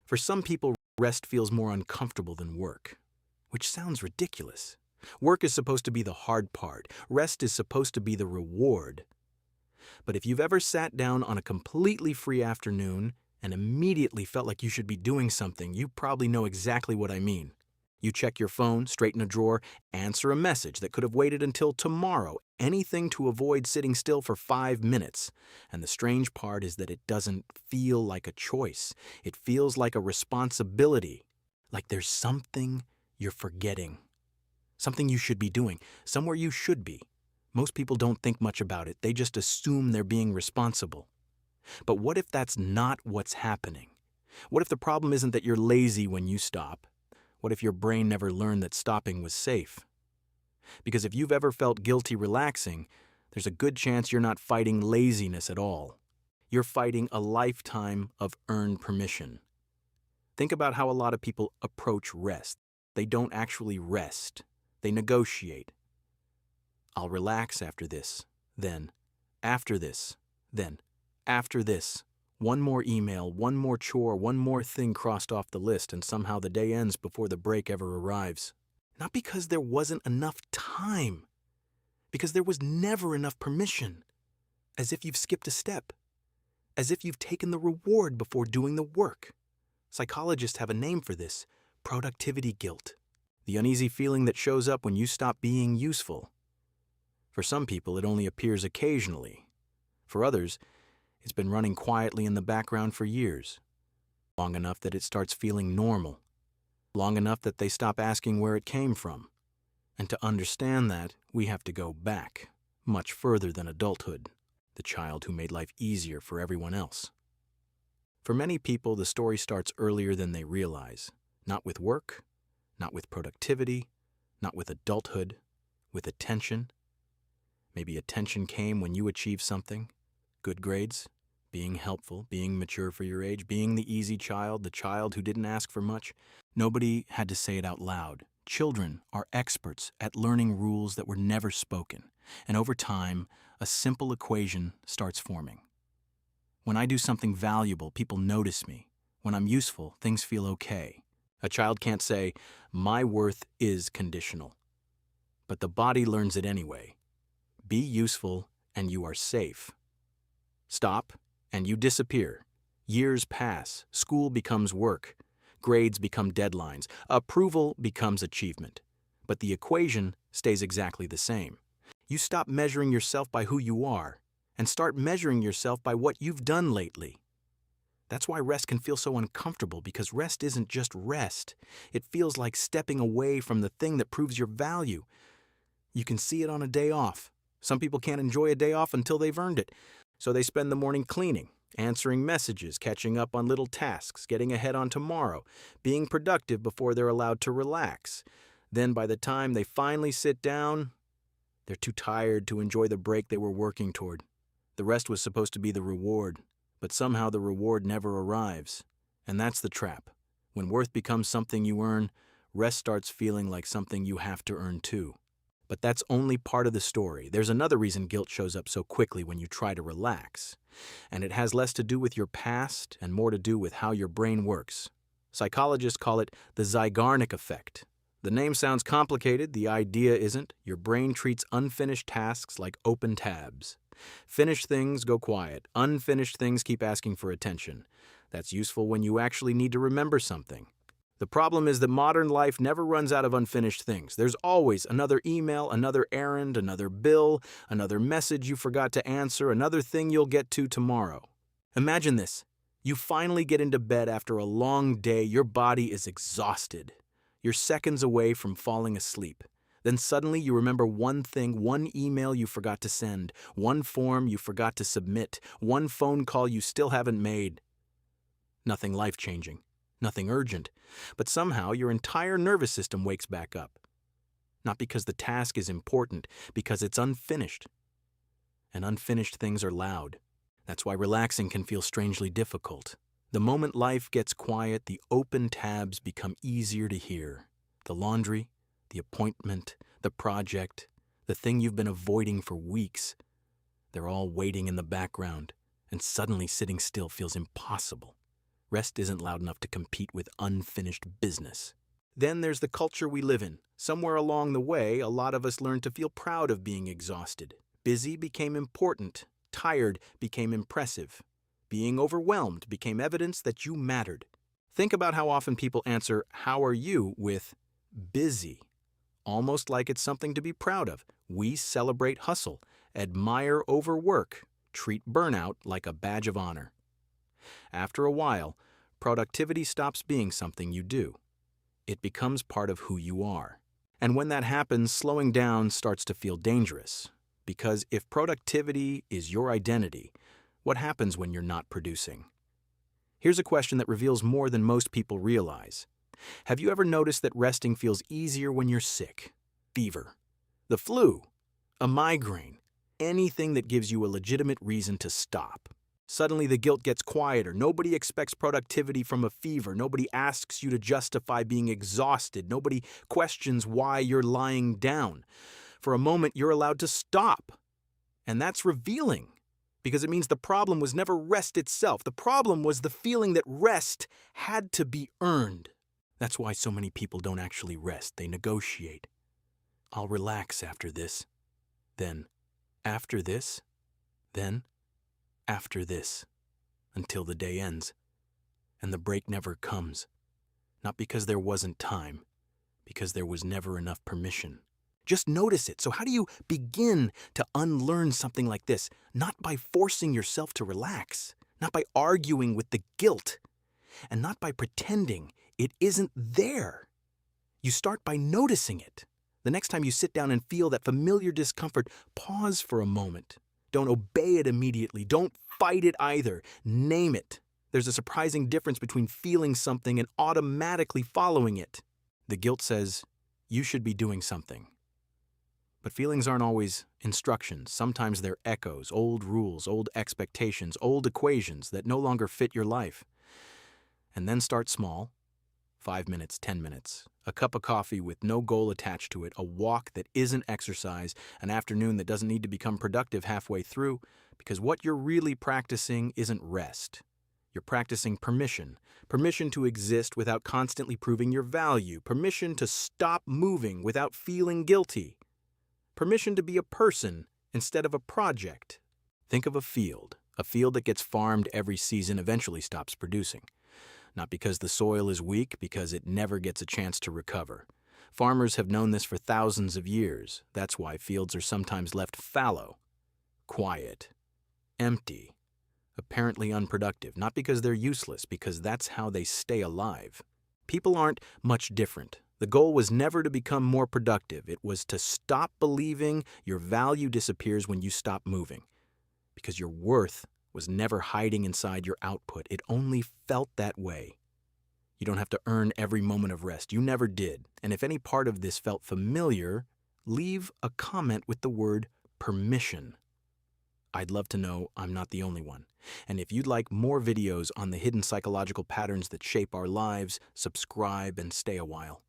For some people, rest feels more uncomfortable than work, which sounds ridiculous. Work is supposed to be the hard part. Rest is supposed to be the reward. But if you've ever sat down on a completely free afternoon and immediately felt like you should be doing something, you probably know exactly what I mean. You check your phone, straighten a drawer, answer a message that could have waited until tomorrow, anything to avoid sitting still for 5 minutes. And the strange part is that it doesn't feel like a choice. It feels like a responsibility, like there's something you're forgetting, something you should be doing, somewhere you should be. Most people don't think much about it. They just assume they're being responsible. But what if that's not what's happening? What if the problem isn't that you're lazy when you stop? What if your brain never learned that stopping was safe? Because if you've ever felt guilty relaxing, there's a good chance you're not fighting laziness at all. You're fighting a lifetime of earned permission. Think about how a lot of people approach rest. They don't actually rest. They negotiate. I'll relax after this, then, after this, then, after this. One more email, one more chore, one more thing crossed off the list, and somehow the day ends before the break ever arrives. Not because there wasn't enough time, because there was never enough permission. As if you've skipped a step. As if you've taken the reward before doing the work. Psychologists have a name for this: productivity guilt. The uneasy feeling that shows up when you stop being useful. For some people, it only appears occasionally. For others, it's been running quietly in the background for years, long enough that it starts feeling normal, long enough that they stop asking where it came from. And to understand that, we have to go back, much further than adulthood, the child who made life easier for everyone else. For many people, the story starts earlier than they realize, not with work, not with productivity, not with adulthood, with attention. Maybe attention came when you achieved something, good grades, being helpful, being mature for your age, being the easy child, the child who didn't ask for much. Nobody had to say it out loud. Children are experts at learning rules that were never spoken. And over time, a simple equation starts forming. When I do something valuable, people notice me. When I'm useful, things feel okay. A child can't say, "My worth is conditional." But the body learns it anyway. Be useful and you are safe. Stop and you disappear. Years pass, school becomes work, grades become deadlines, approval becomes achievement. But the equation stays exactly the same. You stop measuring yourself by who you are and start measuring yourself by what you've done lately. That's why rest can feel so uncomfortable, because rest isn't just rest. It feels like stepping away from the thing that proves your value. You can see it on a day off. Some people can't enjoy a day off until they've earned it. So they spend the morning cleaning, answering messages, catching up on little tasks, getting ahead on tomorrow, being productive before they're allowed to relax. Then by the time they finally sit down, they're too tired to enjoy the break they were working toward. The rest was supposed to be the reward, but somehow the reward never arrives. And that's the trap. When worth becomes something you earn, rest starts feeling like something you have to earn too. But that's only part of the story. There's another reason guilt shows up so quickly when you try to relax. And it has less to do with your past and more to do with how your brain works. Psychologists call it the Zeigarnik Effect. The name sounds complicated. The idea isn't. Your brain treats unfinished tasks like open tabs. Finished things go quiet. Unfinished things keep asking for attention. That's useful when you actually need to remember something. The problem is that modern life never runs out of unfinished things. There's always another email, another errand, another bill, another message you forgot to answer, another thing you'll get to tomorrow. Imagine this. You finally get into bed after a long day. Your body is exhausted. You're seconds away from falling asleep. Then suddenly you remember one thing, one email you forgot to send, one form you forgot to submit, one phone call you still haven't made. Nothing life-changing. Nothing urgent, but somehow your entire nervous system wakes back up. Not because the task is important, because it's unfinished. And unfinished things are loud. That's why relaxing can feel strangely difficult. The moment life gets quiet, the open tabs become easier to hear. The laundry, the appointment, the project, the thing you've been avoiding for weeks. They're all waiting in the background, and suddenly sitting still feels impossible. Rest isn't loud enough to compete with unfinished business. Then there's the culture we live in. Somewhere along the way, a lot of us learned to feel proud of being exhausted. Busy became important. Tired became impressive. Being overwhelmed became evidence that you mattered. Think about how often people answer, "How are you?" with busy, almost like it's something to be proud of. We celebrate hustle, admire overwork, treat burnout like a badge of honor. After a while, productivity stops being something you do. It becomes part of who you are. And when that happens, slowing down starts to feel dangerous. Because if productivity is your identity, what happens when you're not producing? Here's a question that reveals more than most people realize. Have you ever noticed that resting feels easier when you're sick? Fever, the flu, a migraine, anything that gives you a legitimate reason to stop. Suddenly the guilt gets quieter. Nobody expects productivity from a fever. Nobody asks you to justify being exhausted. Nobody questions why you're lying down. For a moment, you're allowed to stop. And that's revealing, because it means the problem was never rest itself. The problem was the feeling that rest had to be earned. That's why so many people don't actually rest. They negotiate. I'll relax after this. Then, after this. Then, after this. Until the day ends. And the break never comes. Not because there wasn't time. Because there was never enough permission. Just notice it. So how do you begin to unlearn something like this? Not by forcing yourself to relax. Not by arguing with the guilt. And not by pretending it isn't there. You start by noticing it. The next time you sit down and feel that familiar discomfort, pause for a moment. Don't obey it immediately. Don't fight it either. Name it. There's a surprising difference between feeling something and automatically following it. The guilt says, you should be doing something. But feelings aren't always instructions. Sometimes they're echoes, old rules, old expectations, old equations that no longer fit your life. And then start small. 5 minutes, 10 minutes, a cup of coffee with no goal attached to it, a walk that isn't exercise, an afternoon that doesn't need to become productive halfway through, because what you're really practicing isn't rest. You're practicing permission. Permission to exist without constantly proving your value. Permission to stop moving without feeling guilty. Permission to be a person instead of a project. Think of a field. A field that gets farmed every season eventually stops producing. Not because the soil is weak, because it never gets a chance to recover. Farmers have known this for thousands of years. That's why fields are sometimes left fallow, quiet, empty, apparently unproductive. Not because they're useless, because that's how they stay alive. People aren't much different. The goal was never to become more productive. It was to stop believing your value disappears when you stop moving. Because your worth was never hiding inside your output. It only felt that way. You don't have to earn every moment of rest. You never did. And if any part of this felt familiar, leave a comment with the word permission. I'd love to know I'm not the only one. And if you'd like more videos on the hidden psychological patterns that shape our lives, subscribe and stay a while.